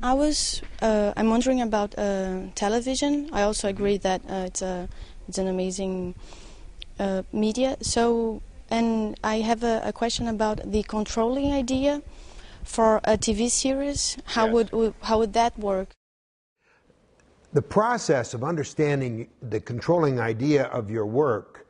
I'm wondering about television. I also agree that it's an amazing media. So, and I have a question about the controlling idea for a TV series. How would that work? The process of understanding the controlling idea of your work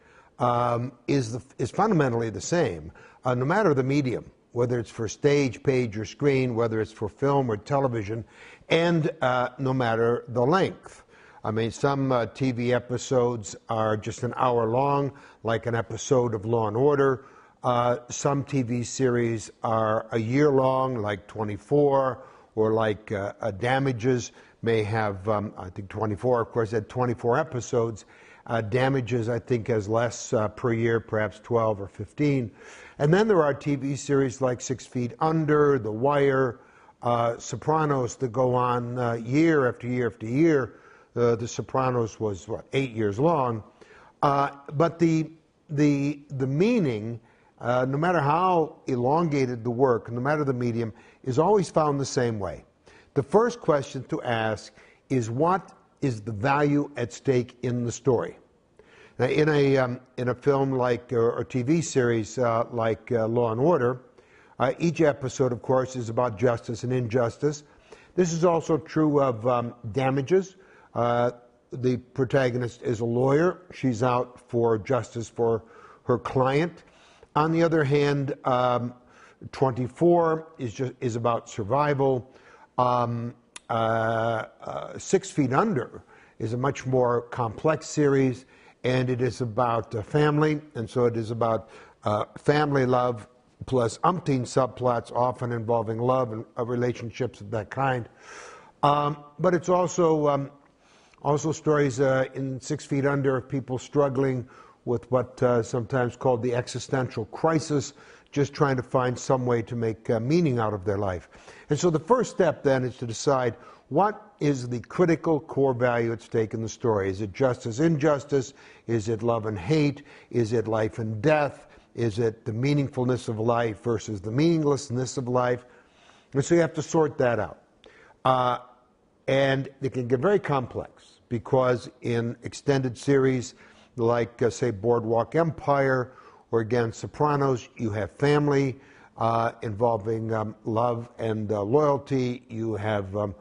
is fundamentally the same, no matter the medium, whether it's for stage, page, or screen, whether it's for film or television, and no matter the length. I mean, some TV episodes are just an hour long, like an episode of Law and Order. Some TV series are a year long, like 24, or like Damages may have, I think 24, of course, had 24 episodes. Damages, I think, has less per year, perhaps 12 or 15. And then there are TV series like 6 Feet Under, The Wire, Sopranos that go on year after year after year. The Sopranos was, 8 years long. But the meaning, no matter how elongated the work, no matter the medium, is always found the same way. The first question to ask is, what is the value at stake in the story? Now, in a film like, or a TV series like Law and Order, each episode, of course, is about justice and injustice. This is also true of Damages. The protagonist is a lawyer. She's out for justice for her client. On the other hand, 24 is about survival. 6 Feet Under is a much more complex series, and it is about family, and so it is about family love plus umpteen subplots, often involving love and relationships of that kind. But it's also stories in 6 Feet Under of people struggling with what sometimes called the existential crisis, just trying to find some way to make meaning out of their life. And so the first step then is to decide, what is the critical core value at stake in the story? Is it justice, injustice? Is it love and hate? Is it life and death? Is it the meaningfulness of life versus the meaninglessness of life? And so you have to sort that out. And it can get very complex, because in extended series like, say, Boardwalk Empire, or again, Sopranos, you have family involving love and loyalty. You have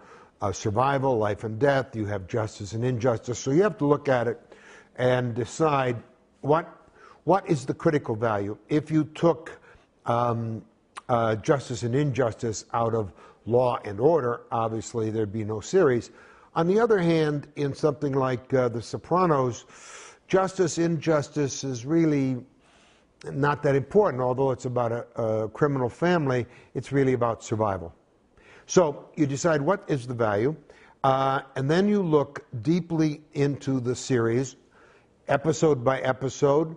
survival, life and death. You have justice and injustice. So you have to look at it and decide what is the critical value. If you took justice and injustice out of Law and Order, obviously there'd be no series. On the other hand, in something like The Sopranos, justice, injustice is really not that important. Although it's about a criminal family, it's really about survival. So you decide what is the value, and then you look deeply into the series, episode by episode,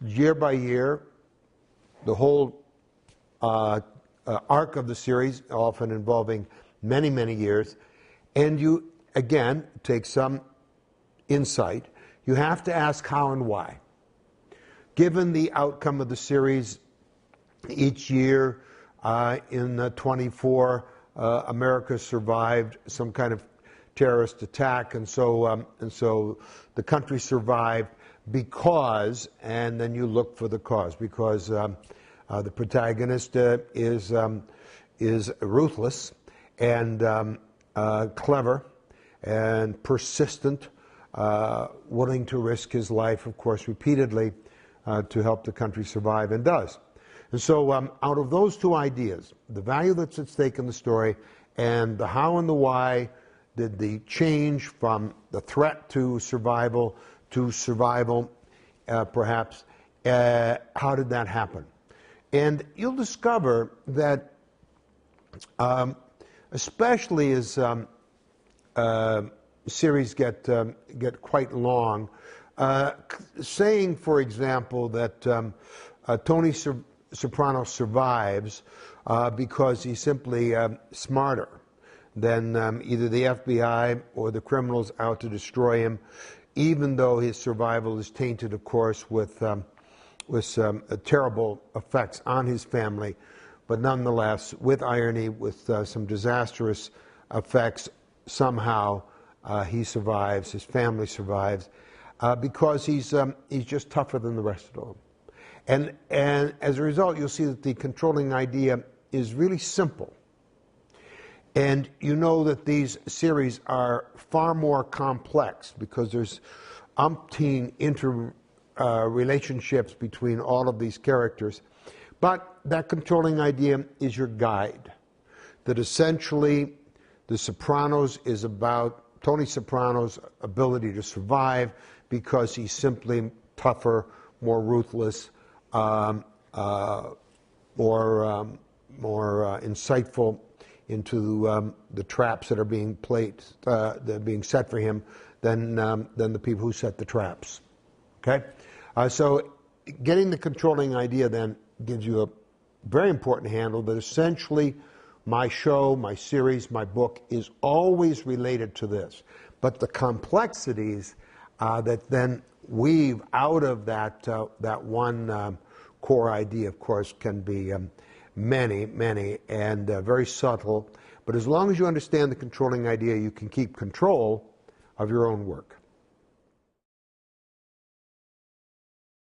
year by year, the whole arc of the series, often involving many, many years, and you, again, take some insight. You have to ask how and why. Given the outcome of the series each year, in 24, America survived some kind of terrorist attack, and so the country survived because, and then you look for the cause, because the protagonist is ruthless and clever and persistent, willing to risk his life, of course, repeatedly, to help the country survive, and does. And so out of those two ideas, the value that's at stake in the story and the how and the why, did the change from the threat to survival perhaps, how did that happen? And you'll discover that especially as series get quite long, saying, for example, that Tony Soprano survives because he's simply smarter than either the FBI or the criminals out to destroy him, even though his survival is tainted, of course, with some terrible effects on his family, but nonetheless, with irony, with some disastrous effects, somehow he survives, his family survives, because he's just tougher than the rest of them. And as a result, you'll see that the controlling idea is really simple. And you know that these series are far more complex because there's umpteen relationships between all of these characters. But that controlling idea is your guide. That essentially, The Sopranos is about Tony Soprano's ability to survive because he's simply tougher, more ruthless, more insightful into the traps that are being that are being set for him than the people who set the traps. Okay, so getting the controlling idea then gives you a very important handle that essentially my show, my series, my book is always related to this, but the complexities that then weave out of that one core idea, of course, can be many, and very subtle. But as long as you understand the controlling idea, you can keep control of your own work.